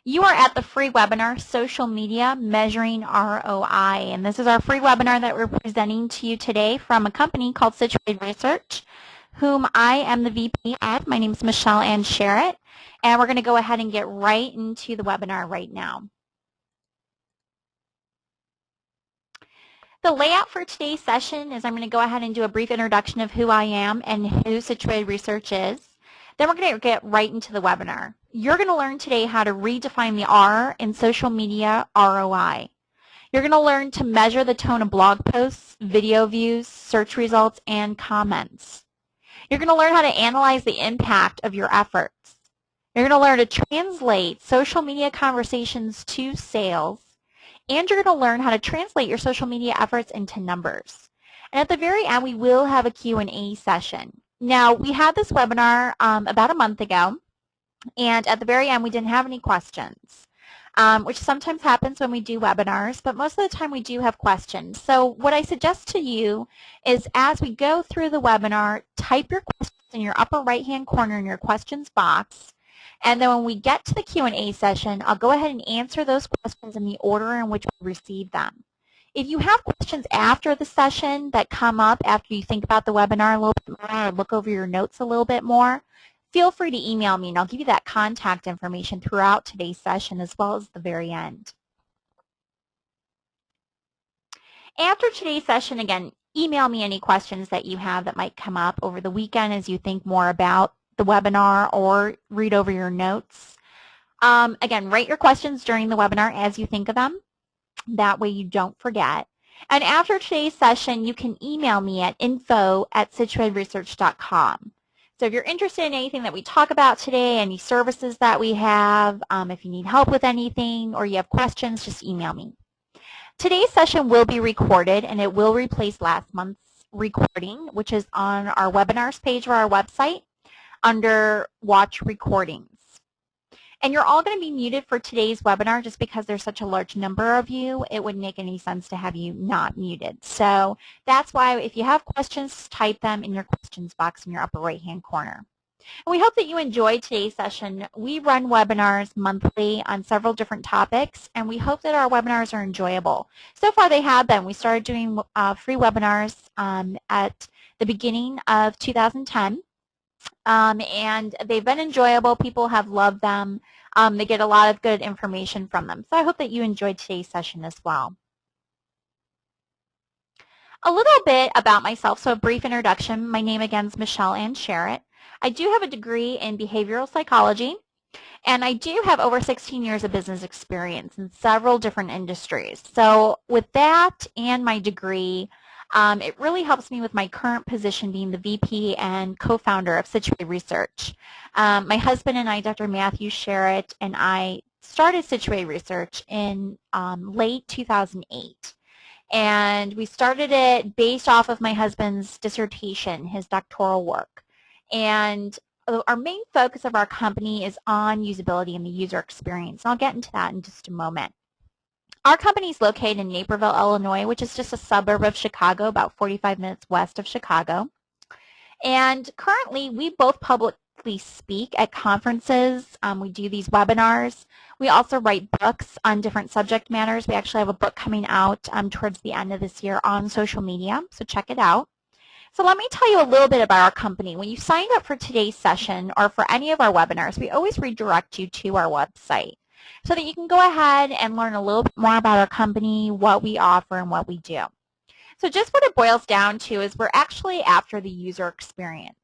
You are at the free webinar, Social Media Measuring ROI, and this is our free webinar that we're presenting to you today from a company called Segmentation Research, whom I am the VP of. My name is Michelle Ann Sherritt, and we're going to go ahead and get right into the webinar right now. The layout for today's session is I'm going to go ahead and do a brief introduction of who I am and who Situated Research is. Then we're going to get right into the webinar. You're going to learn today how to redefine the R in social media ROI. You're going to learn to measure the tone of blog posts, video views, search results, and comments. You're going to learn how to analyze the impact of your efforts. You're going to learn to translate social media conversations to sales. And you're going to learn how to translate your social media efforts into numbers. And at the very end, we will have a Q&A session. Now, we had this webinar about a month ago, and at the very end, we didn't have any questions, which sometimes happens when we do webinars, but most of the time we do have questions. So what I suggest to you is as we go through the webinar, type your questions in your upper right-hand corner in your questions box. And then when we get to the Q&A session, I'll go ahead and answer those questions in the order in which we received them. If you have questions after the session that come up after you think about the webinar a little bit more or look over your notes a little bit more, feel free to email me, and I'll give you that contact information throughout today's session as well as the very end. After today's session, again, email me any questions that you have that might come up over the weekend as you think more about the webinar or read over your notes. Again, write your questions during the webinar as you think of them. That way you don't forget. And after today's session, you can email me at info@situatedresearch.com. So if you're interested in anything that we talk about today, any services that we have, if you need help with anything or you have questions, just email me. Today's session will be recorded, and it will replace last month's recording, which is on our webinars page of our website under Watch Recordings. And you're all going to be muted for today's webinar just because there's such a large number of you. It wouldn't make any sense to have you not muted. So that's why if you have questions, type them in your questions box in your upper right-hand corner. And we hope that you enjoyed today's session. We run webinars monthly on several different topics, and we hope that our webinars are enjoyable. So far they have been. We started doing free webinars at the beginning of 2010. And they've been enjoyable. People have loved them. They get a lot of good information from them. So I hope that you enjoyed today's session as well. A little bit about myself, so a brief introduction. My name again is Michelle Ann Sherritt. I do have a degree in behavioral psychology, and I do have over 16 years of business experience in several different industries. So with that and my degree, it really helps me with my current position being the VP and co-founder of Situated Research. My husband and I, Dr. Matthew Sherritt, and I started Situated Research in late 2008. And we started it based off of my husband's dissertation, his doctoral work. And our main focus of our company is on usability and the user experience. And I'll get into that in just a moment. Our company is located in Naperville, Illinois, which is just a suburb of Chicago, about 45 minutes west of Chicago. And currently, we both publicly speak at conferences. We do these webinars. We also write books on different subject matters. We actually have a book coming out towards the end of this year on social media, so check it out. So let me tell you a little bit about our company. When you sign up for today's session or for any of our webinars, we always redirect you to our website so that you can go ahead and learn a little bit more about our company, what we offer, and what we do. So just what it boils down to is we're actually after the user experience.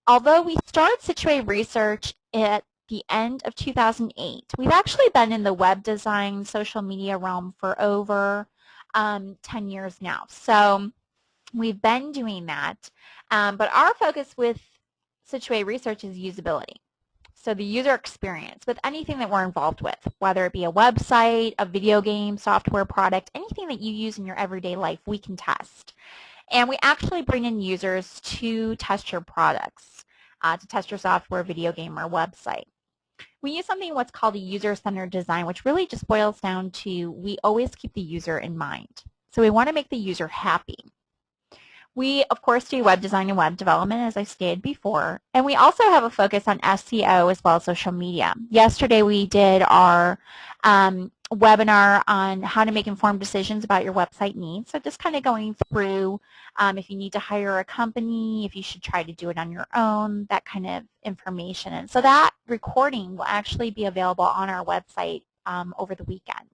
Although we started Situated Research at the end of 2008, we've actually been in the web design, social media realm for over 10 years now. So we've been doing that, but our focus with Situated Research is usability. So the user experience with anything that we're involved with, whether it be a website, a video game, software product, anything that you use in your everyday life, we can test. And we actually bring in users to test your products, to test your software, video game, or website. We use something what's called a user-centered design, which really just boils down to we always keep the user in mind. So we want to make the user happy. We, of course, do web design and web development, as I stated before, and we also have a focus on SEO as well as social media. Yesterday, we did our webinar on how to make informed decisions about your website needs. So just kind of going through if you need to hire a company, if you should try to do it on your own, that kind of information. And so that recording will actually be available on our website over the weekend.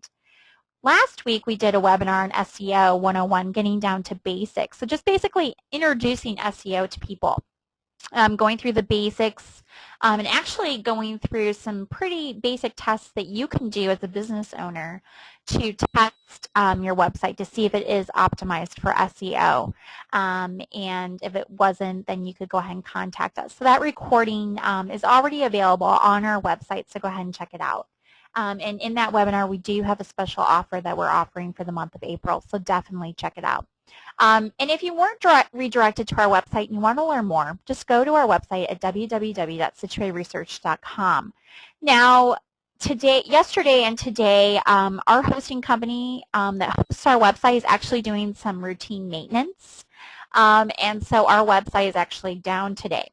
Last week, we did a webinar on SEO 101, getting down to basics. So just basically introducing SEO to people, going through the basics, and actually going through some pretty basic tests that you can do as a business owner to test your website to see if it is optimized for SEO. And if it wasn't, then you could go ahead and contact us. So that recording is already available on our website, so go ahead and check it out. And in that webinar, we do have a special offer that we're offering for the month of April, so definitely check it out. And if you weren't redirected to our website and you want to learn more, just go to our website at www.situateresearch.com. Now, yesterday and today, our hosting company that hosts our website is actually doing some routine maintenance. And so our website is actually down today.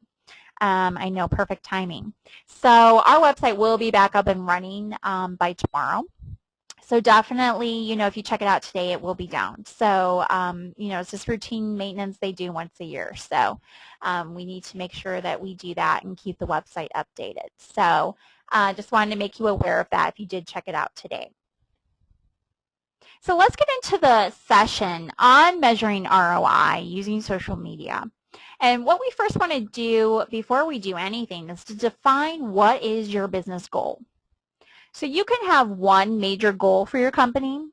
I know, perfect timing. So our website will be back up and running by tomorrow. So definitely, if you check it out today, it will be down. So, it's just routine maintenance they do once a year. So we need to make sure that we do that and keep the website updated. So just wanted to make you aware of that if you did check it out today. So let's get into the session on measuring ROI using social media. And what we first want to do before we do anything is to define what is your business goal. So you can have one major goal for your company,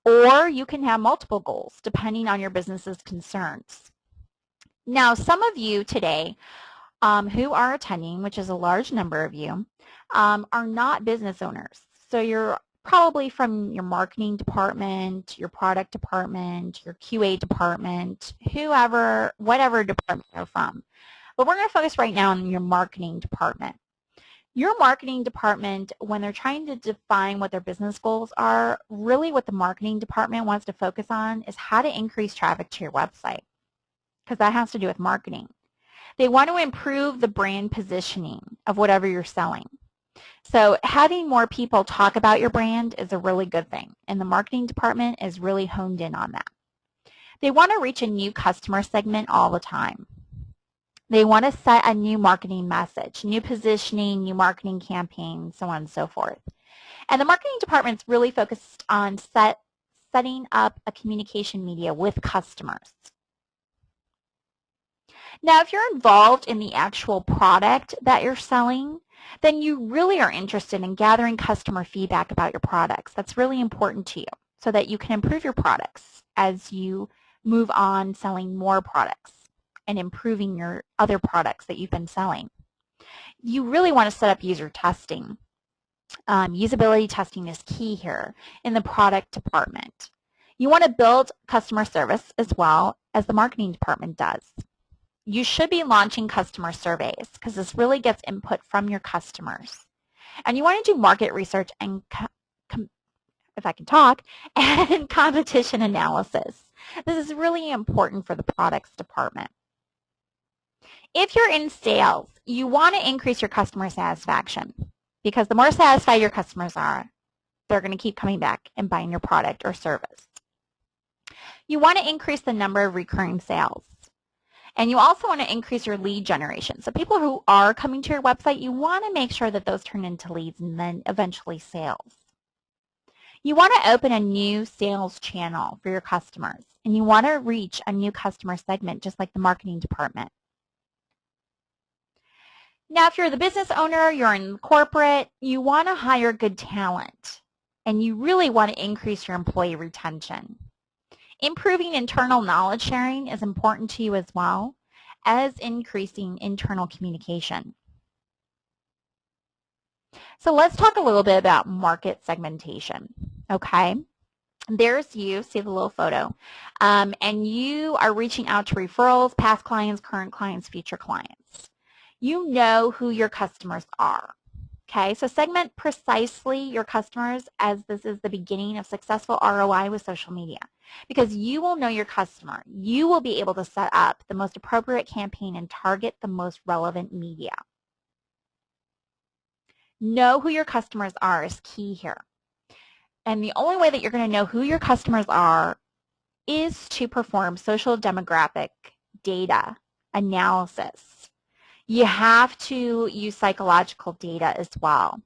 or you can have multiple goals depending on your business's concerns. Now, some of you today who are attending, which is a large number of you, are not business owners. So you're probably from your marketing department, your product department, your QA department, whatever department you're from. But we're going to focus right now on your marketing department. Your marketing department, when they're trying to define what their business goals are, really what the marketing department wants to focus on is how to increase traffic to your website, because that has to do with marketing. They want to improve the brand positioning of whatever you're selling. So having more people talk about your brand is a really good thing, and the marketing department is really honed in on that. They want to reach a new customer segment all the time. They want to set a new marketing message, new positioning, new marketing campaign, so on and so forth. And the marketing department's really focused on setting up a communication media with customers. Now, if you're involved in the actual product that you're selling, then you really are interested in gathering customer feedback about your products. That's really important to you so that you can improve your products as you move on selling more products and improving your other products that you've been selling. You really want to set up user testing. Usability testing is key here in the product department. You want to build customer service as well as the marketing department does. You should be launching customer surveys because this really gets input from your customers. And you want to do market research and, if I can talk, and competition analysis. This is really important for the products department. If you're in sales, you want to increase your customer satisfaction because the more satisfied your customers are, they're going to keep coming back and buying your product or service. You want to increase the number of recurring sales. And you also want to increase your lead generation. So people who are coming to your website, you want to make sure that those turn into leads and then eventually sales. You want to open a new sales channel for your customers. And you want to reach a new customer segment, just like the marketing department. Now, if you're the business owner, you're in corporate, you want to hire good talent. And you really want to increase your employee retention. Improving internal knowledge sharing is important to you as well as increasing internal communication. So let's talk a little bit about market segmentation, okay? There's you, see the little photo, and you are reaching out to referrals, past clients, current clients, future clients. You know who your customers are. Okay, so segment precisely your customers as this is the beginning of successful ROI with social media because you will know your customer. You will be able to set up the most appropriate campaign and target the most relevant media. Know who your customers are is key here. And the only way that you're going to know who your customers are is to perform social demographic data analysis. You have to use psychological data as well.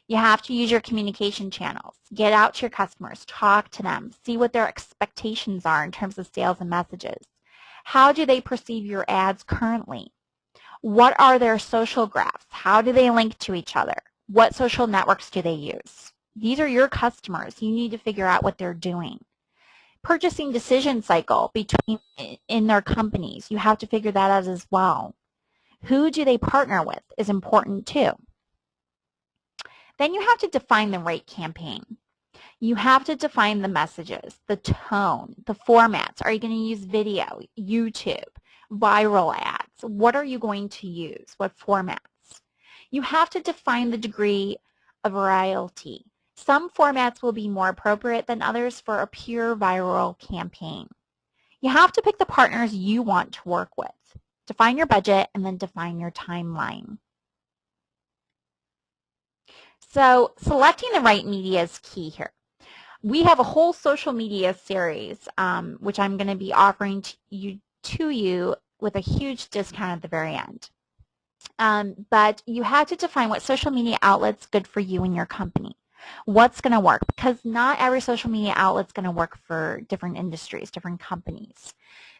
You have to use your communication channels. Get out to your customers, talk to them, see what their expectations are in terms of sales and messages. How do they perceive your ads currently? What are their social graphs? How do they link to each other? What social networks do they use? These are your customers. You need to figure out what they're doing. Purchasing decision cycle in their companies. You have to figure that out as well. Who do they partner with is important too. Then you have to define the right campaign. You have to define the messages, the tone, the formats. Are you going to use video, YouTube, viral ads? What are you going to use? What formats? You have to define the degree of virality. Some formats will be more appropriate than others for a pure viral campaign. You have to pick the partners you want to work with. Define your budget and then define your timeline. So selecting the right media is key here. We have a whole social media series, which I'm going to be offering to you with a huge discount at the very end. But you have to define what social media outlet's good for you and your company. What's going to work? Because not every social media outlet's going to work for different industries, different companies.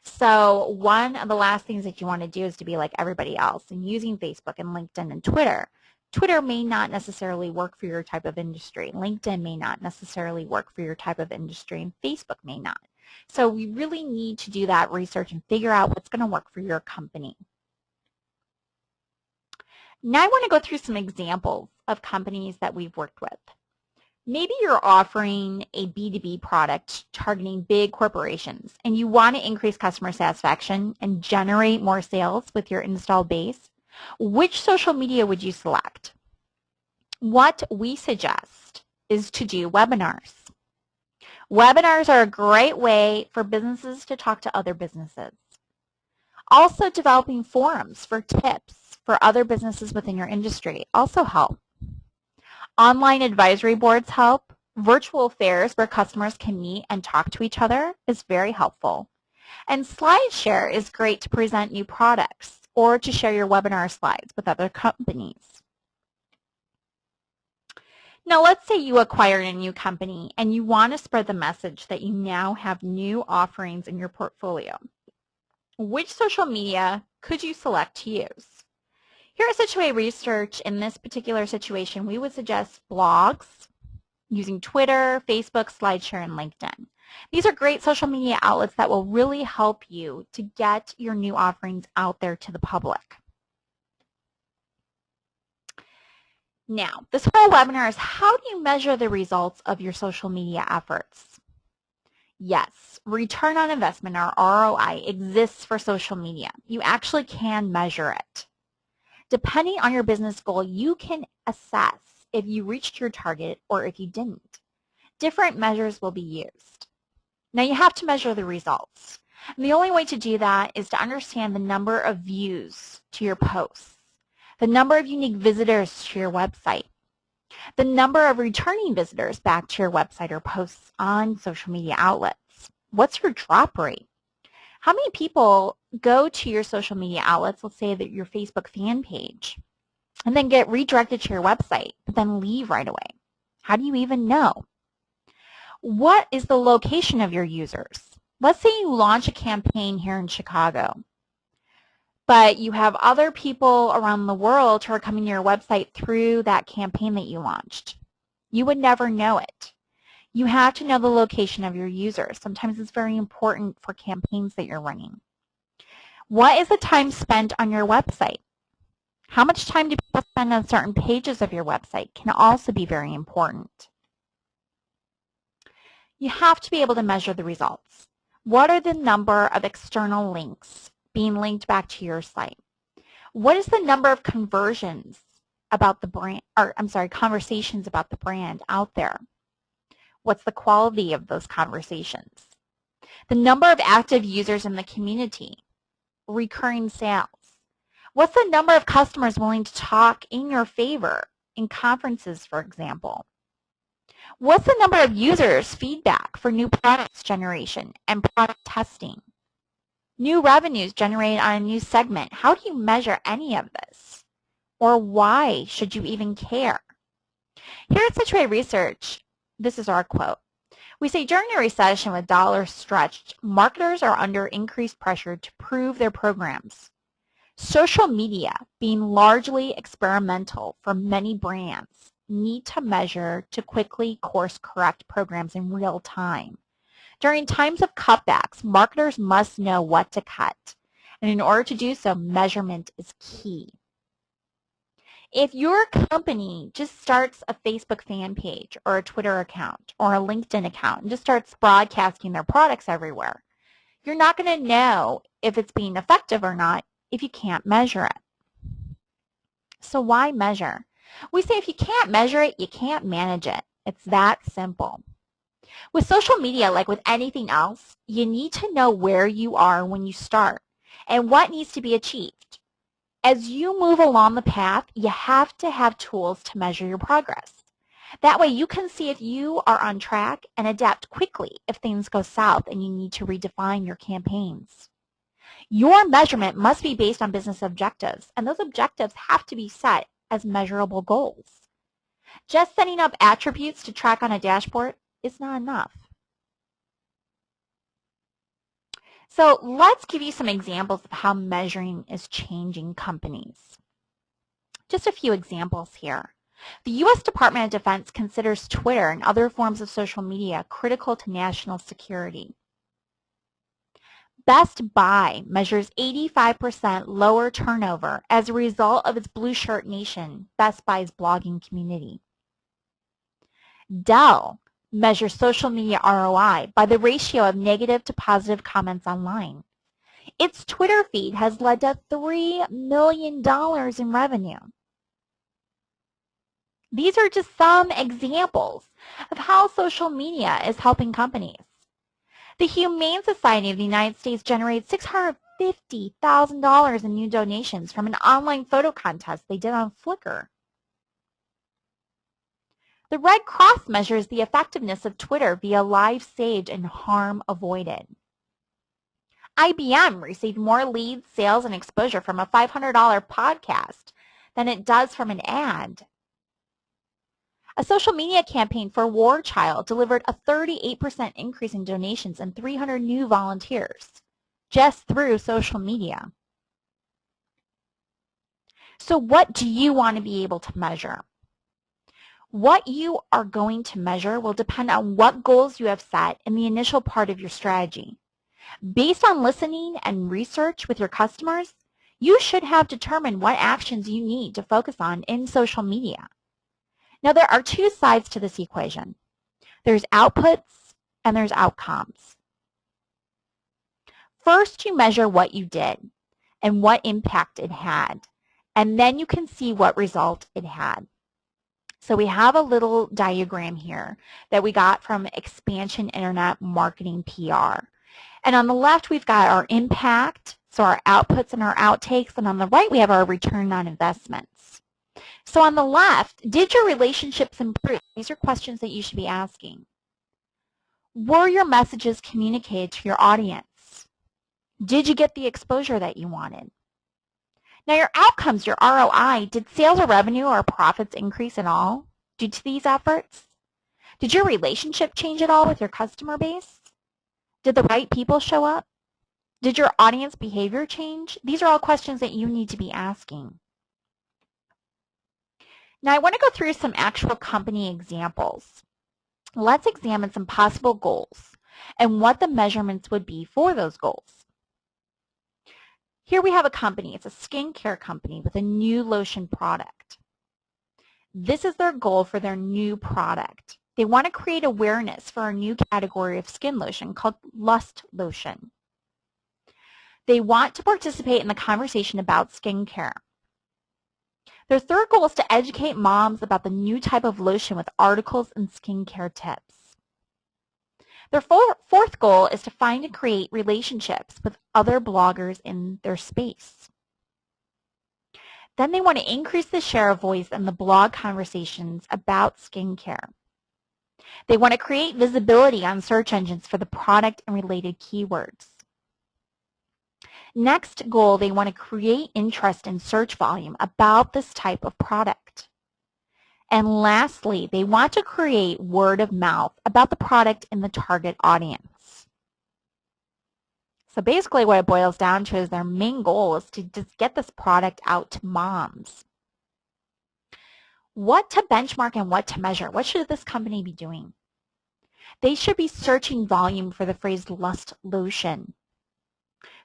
So one of the last things that you want to do is to be like everybody else and using Facebook and LinkedIn and Twitter. Twitter may not necessarily work for your type of industry. LinkedIn may not necessarily work for your type of industry, and Facebook may not. So we really need to do that research and figure out what's going to work for your company. Now I want to go through some examples of companies that we've worked with. Maybe you're offering a B2B product targeting big corporations, and you want to increase customer satisfaction and generate more sales with your installed base. Which social media would you select? What we suggest is to do webinars. Webinars are a great way for businesses to talk to other businesses. Also, developing forums for tips for other businesses within your industry also help. Online advisory boards help. Virtual fairs where customers can meet and talk to each other is very helpful. And SlideShare is great to present new products or to share your webinar slides with other companies. Now let's say you acquired a new company and you want to spread the message that you now have new offerings in your portfolio. Which social media could you select to use? Here at Situate Research, in this particular situation, we would suggest blogs using Twitter, Facebook, SlideShare, and LinkedIn. These are great social media outlets that will really help you to get your new offerings out there to the public. Now, this whole webinar is how do you measure the results of your social media efforts? Yes, return on investment, or ROI, exists for social media. You actually can measure it. Depending on your business goal, you can assess if you reached your target or if you didn't. Different measures will be used. Now you have to measure the results. And the only way to do that is to understand the number of views to your posts, the number of unique visitors to your website, the number of returning visitors back to your website or posts on social media outlets. What's your drop rate? How many people go to your social media outlets, let's say that your Facebook fan page, and then get redirected to your website, but then leave right away? How do you even know? What is the location of your users? Let's say you launch a campaign here in Chicago, but you have other people around the world who are coming to your website through that campaign that you launched. You would never know it. You have to know the location of your users. Sometimes it's very important for campaigns that you're running. What is the time spent on your website? How much time do people spend on certain pages of your website can also be very important. You have to be able to measure the results. What are the number of external links being linked back to your site? What is the number of conversions about the brand, or I'm sorry, conversations about the brand out there? What's the quality of those conversations? The number of active users in the community, recurring sales. What's the number of customers willing to talk in your favor in conferences, for example? What's the number of users' feedback for new products generation and product testing? New revenues generated on a new segment. How do you measure any of this? Or why should you even care? Here at Situate Research, this is our quote. We say during a recession with dollars stretched, marketers are under increased pressure to prove their programs. Social media, being largely experimental for many brands, need to measure to quickly course correct programs in real time. During times of cutbacks, marketers must know what to cut. And in order to do so, measurement is key. If your company just starts a Facebook fan page or a Twitter account or a LinkedIn account and just starts broadcasting their products everywhere, you're not going to know if it's being effective or not if you can't measure it. So why measure? We say if you can't measure it, you can't manage it. It's that simple. With social media, like with anything else, you need to know where you are when you start and what needs to be achieved. As you move along the path, you have to have tools to measure your progress. That way you can see if you are on track and adapt quickly if things go south and you need to redefine your campaigns. Your measurement must be based on business objectives, and those objectives have to be set as measurable goals. Just setting up attributes to track on a dashboard is not enough. So let's give you some examples of how measuring is changing companies. Just a few examples here. The U.S. Department of Defense considers Twitter and other forms of social media critical to national security. Best Buy measures 85% lower turnover as a result of its Blue Shirt Nation, Best Buy's blogging community. Dell measures social media ROI by the ratio of negative to positive comments online. Its Twitter feed has led to $3 million in revenue. These are just some examples of how social media is helping companies. The Humane Society of the United States generated $650,000 in new donations from an online photo contest they did on Flickr. The Red Cross measures the effectiveness of Twitter via lives saved and harm avoided. IBM received more leads, sales, and exposure from a $500 podcast than it does from an ad. A social media campaign for War Child delivered a 38% increase in donations and 300 new volunteers just through social media. So what do you want to be able to measure? What you are going to measure will depend on what goals you have set in the initial part of your strategy. Based on listening and research with your customers, you should have determined what actions you need to focus on in social media. Now, there are two sides to this equation. There's outputs and there's outcomes. First, you measure what you did and what impact it had, and then you can see what result it had. So we have a little diagram here that we got from Expansion Internet Marketing PR. And on the left, we've got our impact, so our outputs and our outtakes, and on the right, we have our return on investments. So on the left, did your relationships improve? These are questions that you should be asking. Were your messages communicated to your audience? Did you get the exposure that you wanted? Now your outcomes, your ROI, did sales or revenue or profits increase at all due to these efforts? Did your relationship change at all with your customer base? Did the right people show up? Did your audience behavior change? These are all questions that you need to be asking. Now I want to go through some actual company examples. Let's examine some possible goals and what the measurements would be for those goals. Here we have a company. It's a skincare company with a new lotion product. This is their goal for their new product. They want to create awareness for a new category of skin lotion called Lust Lotion. They want to participate in the conversation about skincare. Their third goal is to educate moms about the new type of lotion with articles and skincare tips. Their fourth goal is to find and create relationships with other bloggers in their space. Then they want to increase the share of voice in the blog conversations about skincare. They want to create visibility on search engines for the product and related keywords. Next goal, they want to create interest in search volume about this type of product. And lastly, they want to create word of mouth about the product in the target audience. So basically what it boils down to is their main goal is to just get this product out to moms. What to benchmark and what to measure? What should this company be doing? They should be searching volume for the phrase lust lotion.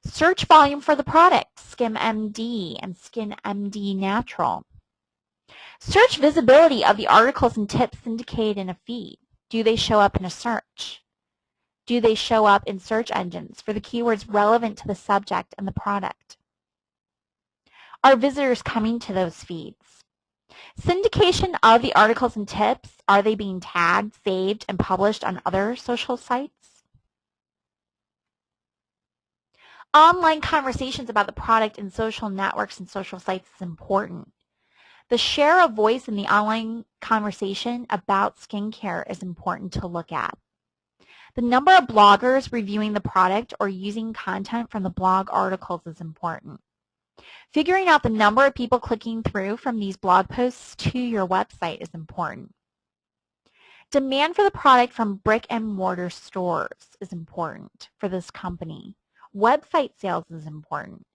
Search volume for the product, SkinMD and SkinMD Natural. Search visibility of the articles and tips indicated in a feed. Do they show up in a search? Do they show up in search engines for the keywords relevant to the subject and the product? Are visitors coming to those feeds? Syndication of the articles and tips, are they being tagged, saved, and published on other social sites? Online conversations about the product in social networks and social sites is important. The share of voice in the online conversation about skincare is important to look at. The number of bloggers reviewing the product or using content from the blog articles is important. Figuring out the number of people clicking through from these blog posts to your website is important. Demand for the product from brick and mortar stores is important for this company. Website sales is important.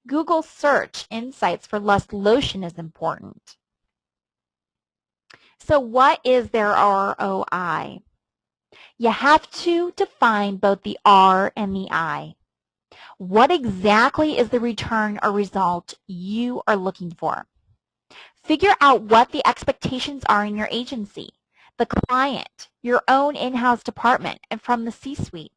Google search insights for lust lotion is important. So what is their ROI? You have to define both the R and the I. What exactly is the return or result you are looking for? Figure out what the expectations are in your agency, the client, your own in-house department, and from the C-suite.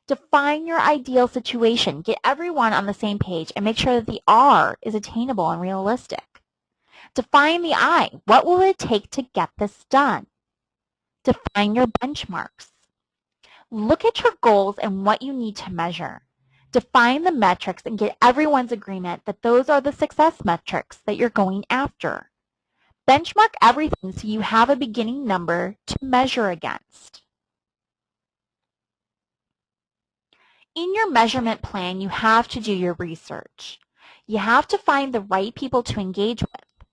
Define your ideal situation. Get everyone on the same page and make sure that the R is attainable and realistic. Define the I. What will it take to get this done? Define your benchmarks. Look at your goals and what you need to measure. Define the metrics and get everyone's agreement that those are the success metrics that you're going after. Benchmark everything so you have a beginning number to measure against. In your measurement plan, you have to do your research. You have to find the right people to engage with.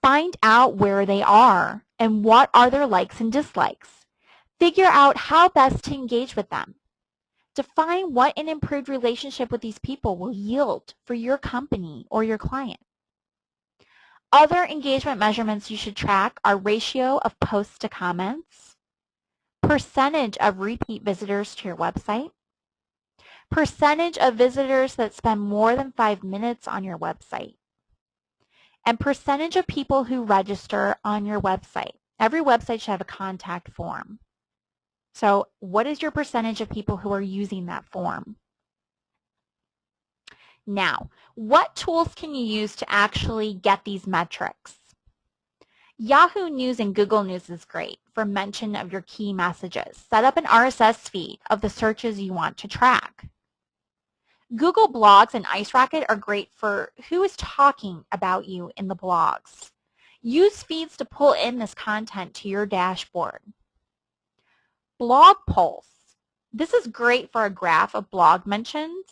Find out where they are and what are their likes and dislikes. Figure out how best to engage with them. Define what an improved relationship with these people will yield for your company or your client. Other engagement measurements you should track are ratio of posts to comments, percentage of repeat visitors to your website, percentage of visitors that spend more than 5 minutes on your website, and percentage of people who register on your website. Every website should have a contact form. So what is your percentage of people who are using that form? Now, what tools can you use to actually get these metrics? Yahoo News and Google News is great for mention of your key messages. Set up an RSS feed of the searches you want to track. Google Blogs and iceRocket are great for who is talking about you in the blogs. Use feeds to pull in this content to your dashboard. Blog Pulse. This is great for a graph of blog mentions.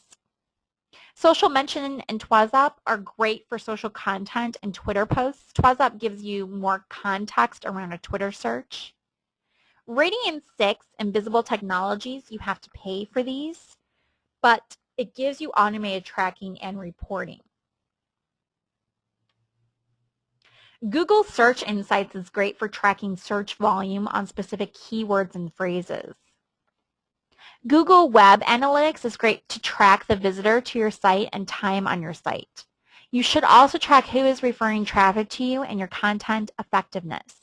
Social Mention and TwazUp are great for social content and Twitter posts. TwazUp gives you more context around a Twitter search. Radian6 and Visible Technologies, you have to pay for these, but it gives you automated tracking and reporting. Google Search Insights is great for tracking search volume on specific keywords and phrases. Google Web Analytics is great to track the visitor to your site and time on your site. You should also track who is referring traffic to you and your content effectiveness.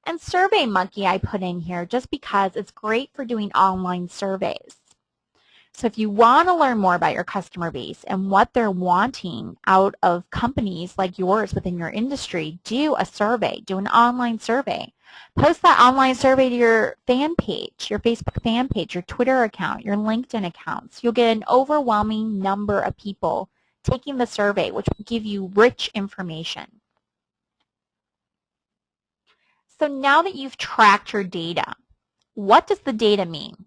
And SurveyMonkey I put in here just because it's great for doing online surveys. So if you want to learn more about your customer base and what they're wanting out of companies like yours within your industry, do a survey, do an online survey. Post that online survey to your fan page, your Facebook fan page, your Twitter account, your LinkedIn accounts. You'll get an overwhelming number of people taking the survey, which will give you rich information. So now that you've tracked your data, what does the data mean?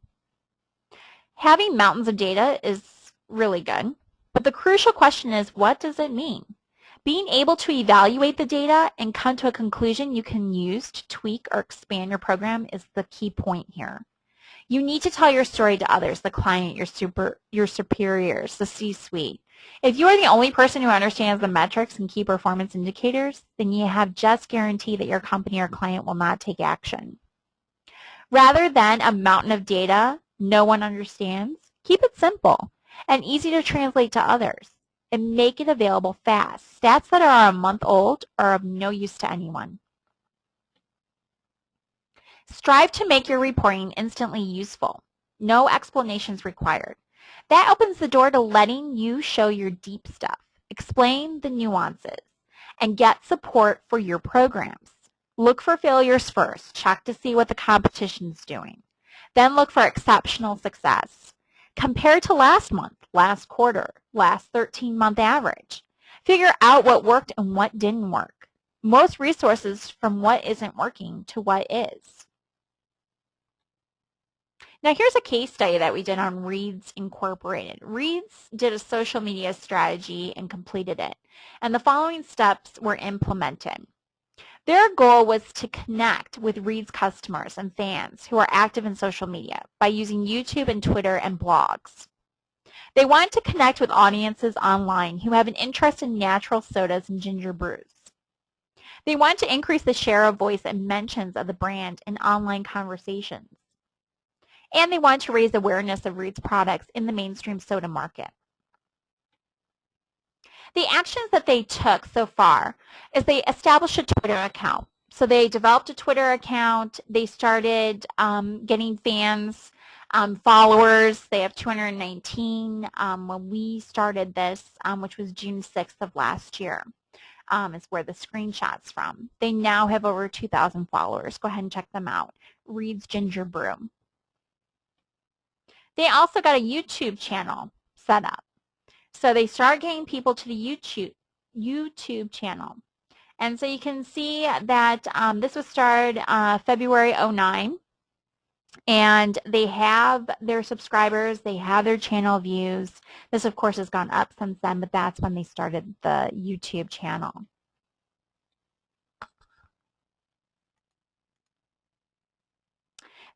Having mountains of data is really good, but the crucial question is, what does it mean? Being able to evaluate the data and come to a conclusion you can use to tweak or expand your program is the key point here. You need to tell your story to others, the client, your superiors, the C-suite. If you are the only person who understands the metrics and key performance indicators, then you have just guaranteed that your company or client will not take action. Rather than a mountain of data no one understands, keep it simple and easy to translate to others and make it available fast. Stats that are a month old are of no use to anyone. Strive to make your reporting instantly useful. No explanations required. That opens the door to letting you show your deep stuff, explain the nuances, and get support for your programs. Look for failures first. Check to see what the competition's doing. Then look for exceptional success. Compare to last month, last quarter, last 13-month average. Figure out what worked and what didn't work. Most resources from what isn't working to what is. Now here's a case study that we did on Reeds Incorporated. Reeds did a social media strategy and completed it, and the following steps were implemented. Their goal was to connect with Reed's customers and fans who are active in social media by using YouTube and Twitter and blogs. They wanted to connect with audiences online who have an interest in natural sodas and ginger brews. They wanted to increase the share of voice and mentions of the brand in online conversations. And they wanted to raise awareness of Reed's products in the mainstream soda market. The actions that they took so far is they established a Twitter account. So they developed a Twitter account. They started getting fans, followers. They have 219 when we started this, which was June 6th of last year, is where the screenshot's from. They now have over 2,000 followers. Go ahead and check them out. Reed's Ginger Brew. They also got a YouTube channel set up. So they start getting people to the YouTube channel. And so you can see that this was started February 09. And they have their subscribers. They have their channel views. This, of course, has gone up since then, but that's when they started the YouTube channel.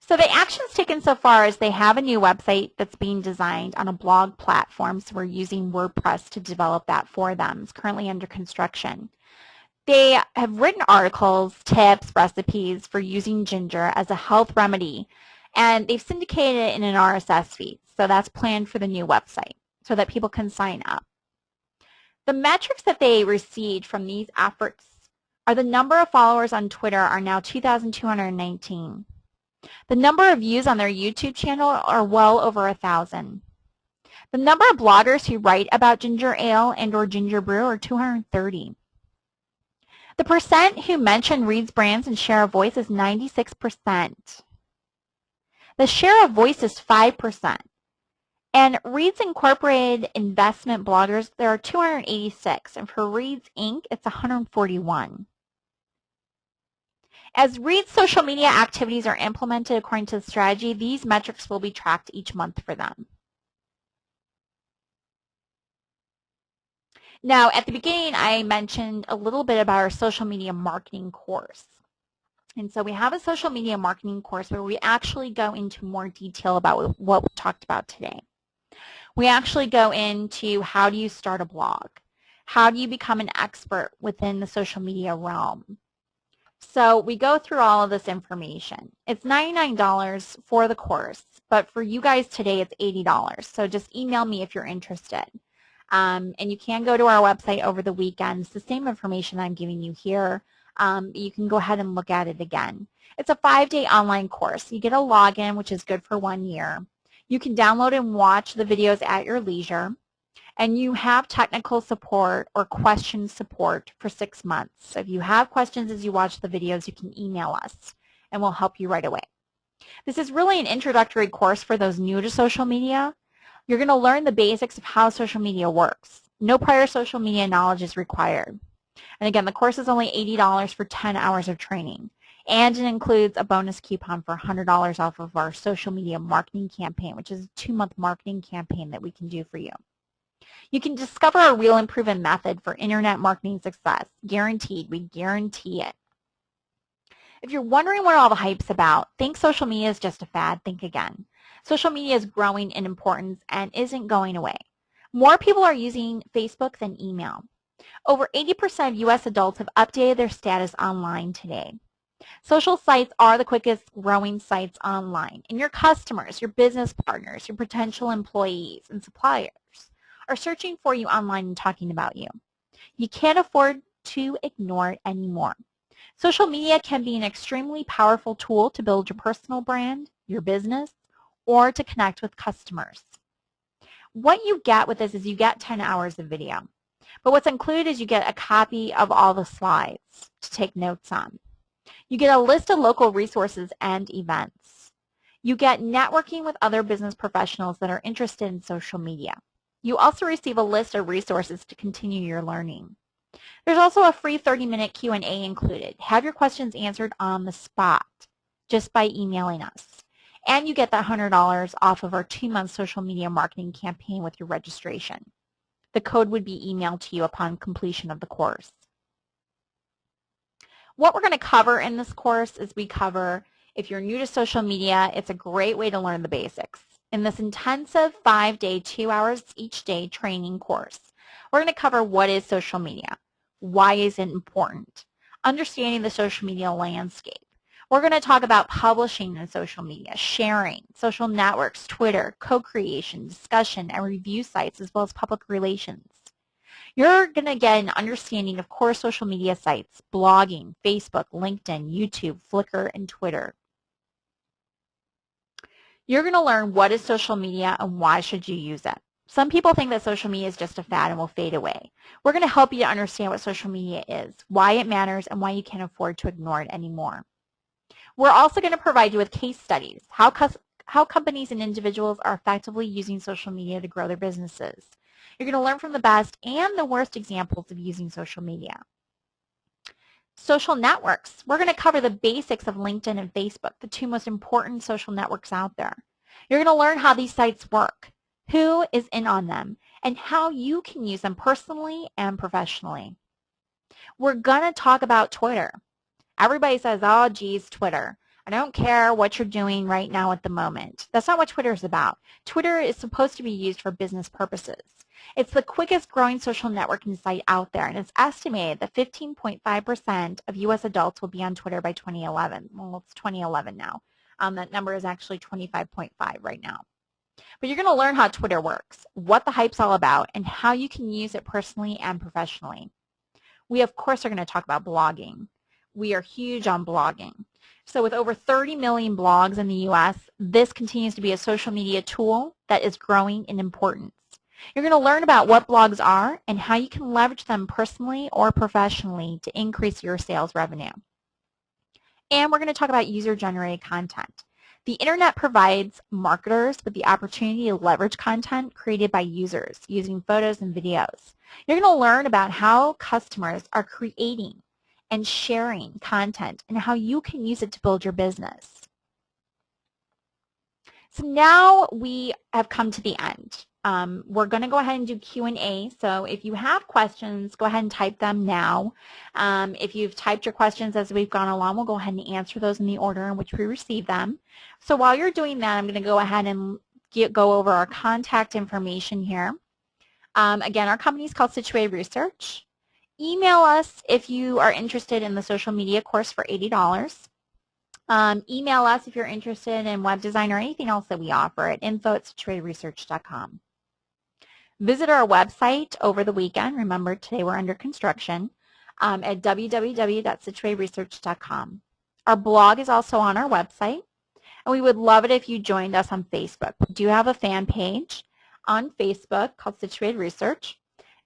So the actions taken so far is they have a new website that's being designed on a blog platform. So we're using WordPress to develop that for them. It's currently under construction. They have written articles, tips, recipes for using ginger as a health remedy. And they've syndicated it in an RSS feed. So that's planned for the new website so that people can sign up. The metrics that they received from these efforts are the number of followers on Twitter are now 2,219. The number of views on their YouTube channel are well over 1,000. The number of bloggers who write about ginger ale and or ginger brew are 230. The percent who mention Reed's brands and share of voice is 96%. The share of voice is 5%. And Reed's Incorporated investment bloggers, there are 286. And for Reed's Inc., it's 141. As Reed's social media activities are implemented according to the strategy, these metrics will be tracked each month for them. Now, at the beginning, I mentioned a little bit about our social media marketing course. And so we have a social media marketing course where we actually go into more detail about what we talked about today. We actually go into how do you start a blog? How do you become an expert within the social media realm? So we go through all of this information. It's $99 for the course, but for you guys today, it's $80. So just email me if you're interested. And you can go to our website over the weekend. It's the same information I'm giving you here. You can go ahead and look at it again. It's a 5-day online course. You get a login, which is good for 1 year. You can download and watch the videos at your leisure, and you have technical support or question support for 6 months. So if you have questions as you watch the videos, you can email us, and we'll help you right away. This is really an introductory course for those new to social media. You're going to learn the basics of how social media works. No prior social media knowledge is required. And again, the course is only $80 for 10 hours of training. And it includes a bonus coupon for $100 off of our social media marketing campaign, which is a 2-month marketing campaign that we can do for you. You can discover a real and proven method for internet marketing success. Guaranteed. We guarantee it. If you're wondering what all the hype's about, think social media is just a fad, think again. Social media is growing in importance and isn't going away. More people are using Facebook than email. Over 80% of U.S. adults have updated their status online today. Social sites are the quickest growing sites online, and your customers, your business partners, your potential employees and suppliers are searching for you online and talking about you. You can't afford to ignore it anymore. Social media can be an extremely powerful tool to build your personal brand, your business, or to connect with customers. What you get with this is you get 10 hours of video. But what's included is you get a copy of all the slides to take notes on. You get a list of local resources and events. You get networking with other business professionals that are interested in social media. You also receive a list of resources to continue your learning. There's also a free 30-minute Q&A included. Have your questions answered on the spot just by emailing us. And you get that $100 off of our 2-month social media marketing campaign with your registration. The code would be emailed to you upon completion of the course. What we're going to cover in this course is we cover, if you're new to social media, it's a great way to learn the basics. In this intensive 5-day, 2 hours each day training course, we're going to cover what is social media, why is it important, understanding the social media landscape. We're going to talk about publishing in social media, sharing, social networks, Twitter, co-creation, discussion, and review sites, as well as public relations. You're going to get an understanding of core social media sites, blogging, Facebook, LinkedIn, YouTube, Flickr, and Twitter. You're going to learn what is social media and why should you use it. Some people think that social media is just a fad and will fade away. We're going to help you to understand what social media is, why it matters, and why you can't afford to ignore it anymore. We're also going to provide you with case studies, how companies and individuals are effectively using social media to grow their businesses. You're going to learn from the best and the worst examples of using social media. Social networks. We're going to cover the basics of LinkedIn and Facebook, the 2 most important social networks out there. You're going to learn how these sites work, who is in on them, and how you can use them personally and professionally. We're going to talk about Twitter. Everybody says, oh, geez, Twitter. I don't care what you're doing right now at the moment. That's not what Twitter is about. Twitter is supposed to be used for business purposes. It's the quickest growing social networking site out there, and it's estimated that 15.5% of U.S. adults will be on Twitter by 2011. Well, it's 2011 now. That number is actually 25.5 right now. But you're going to learn how Twitter works, what the hype's all about, and how you can use it personally and professionally. We, of course, are going to talk about blogging. We are huge on blogging. So with over 30 million blogs in the U.S., this continues to be a social media tool that is growing in importance. You're going to learn about what blogs are and how you can leverage them personally or professionally to increase your sales revenue. And we're going to talk about user-generated content. The internet provides marketers with the opportunity to leverage content created by users using photos and videos. You're going to learn about how customers are creating and sharing content and how you can use it to build your business. So now we have come to the end. We're going to go ahead and do Q&A. So if you have questions, go ahead and type them now. If you've typed your questions as we've gone along, we'll go ahead and answer those in the order in which we receive them. So while you're doing that, I'm going to go ahead and go over our contact information here. Again, our company is called Situated Research. Email us if you are interested in the social media course for $80. Email us if you're interested in web design or anything else that we offer at info@situatedresearch.com. Visit our website over the weekend. Remember, today we're under construction at www.situatedresearch.com. Our blog is also on our website. And we would love it if you joined us on Facebook. We do have a fan page on Facebook called Situated Research.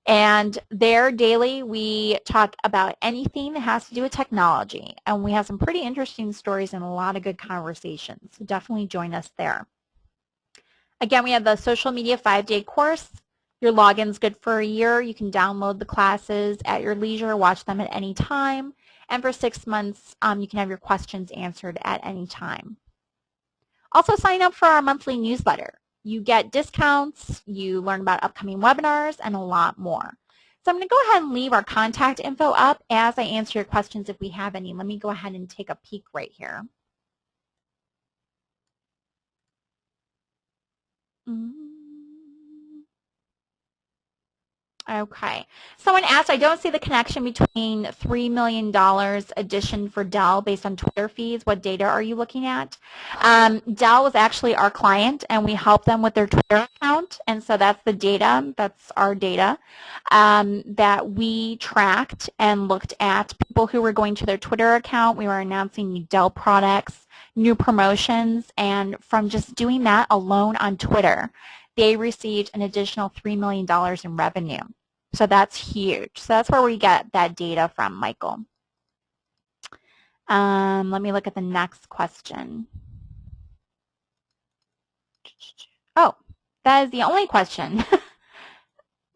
And there daily we talk about anything that has to do with technology. And we have some pretty interesting stories and a lot of good conversations. So definitely join us there. Again, we have the social media 5-day course. Your login's good for a year. You can download the classes at your leisure, watch them at any time. And for 6 months, you can have your questions answered at any time. Also sign up for our monthly newsletter. You get discounts, you learn about upcoming webinars, and a lot more. So I'm going to go ahead and leave our contact info up as I answer your questions if we have any. Let me go ahead and take a peek right here. Okay. Someone asked, I don't see the connection between $3 million addition for Dell based on Twitter feeds. What data are you looking at? Dell was actually our client, and we helped them with their Twitter account, and so that's the data. That's our data that we tracked and looked at people who were going to their Twitter account. We were announcing new Dell products, new promotions, and from just doing that alone on Twitter, they received an additional $3 million in revenue. So that's huge. So that's where we get that data from, Michael. Let me look at the next question. Oh, that is the only question.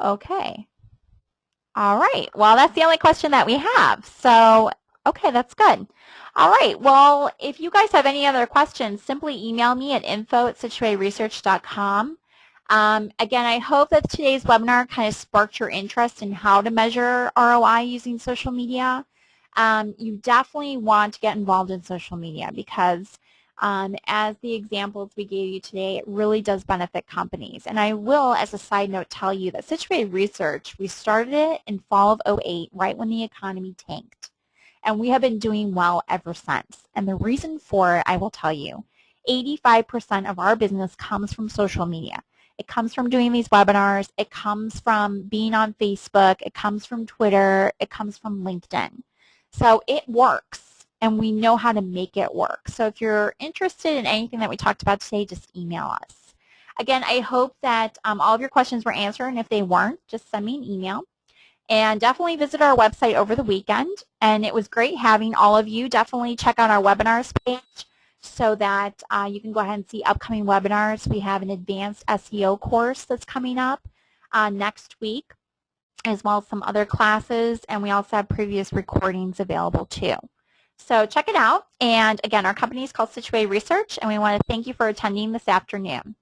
Okay. All right. Well, that's the only question that we have. So, okay, that's good. All right. Well, if you guys have any other questions, simply email me at info@situatedresearch.com. Again, I hope that today's webinar kind of sparked your interest in how to measure ROI using social media. You definitely want to get involved in social media because as the examples we gave you today, it really does benefit companies. And I will, as a side note, tell you that Situated Research, we started it in fall of '08, right when the economy tanked. And we have been doing well ever since. And the reason for it, I will tell you, 85% of our business comes from social media. It comes from doing these webinars. It comes from being on Facebook. It comes from Twitter. It comes from LinkedIn. So it works, and we know how to make it work. So if you're interested in anything that we talked about today, just email us. Again, I hope that all of your questions were answered, and if they weren't, just send me an email. And definitely visit our website over the weekend. And it was great having all of you. Definitely check out our webinars page so that you can go ahead and see upcoming webinars. We have an advanced SEO course that's coming up next week, as well as some other classes, and we also have previous recordings available too. So check it out. And again, our company is called Situated Research, and we want to thank you for attending this afternoon.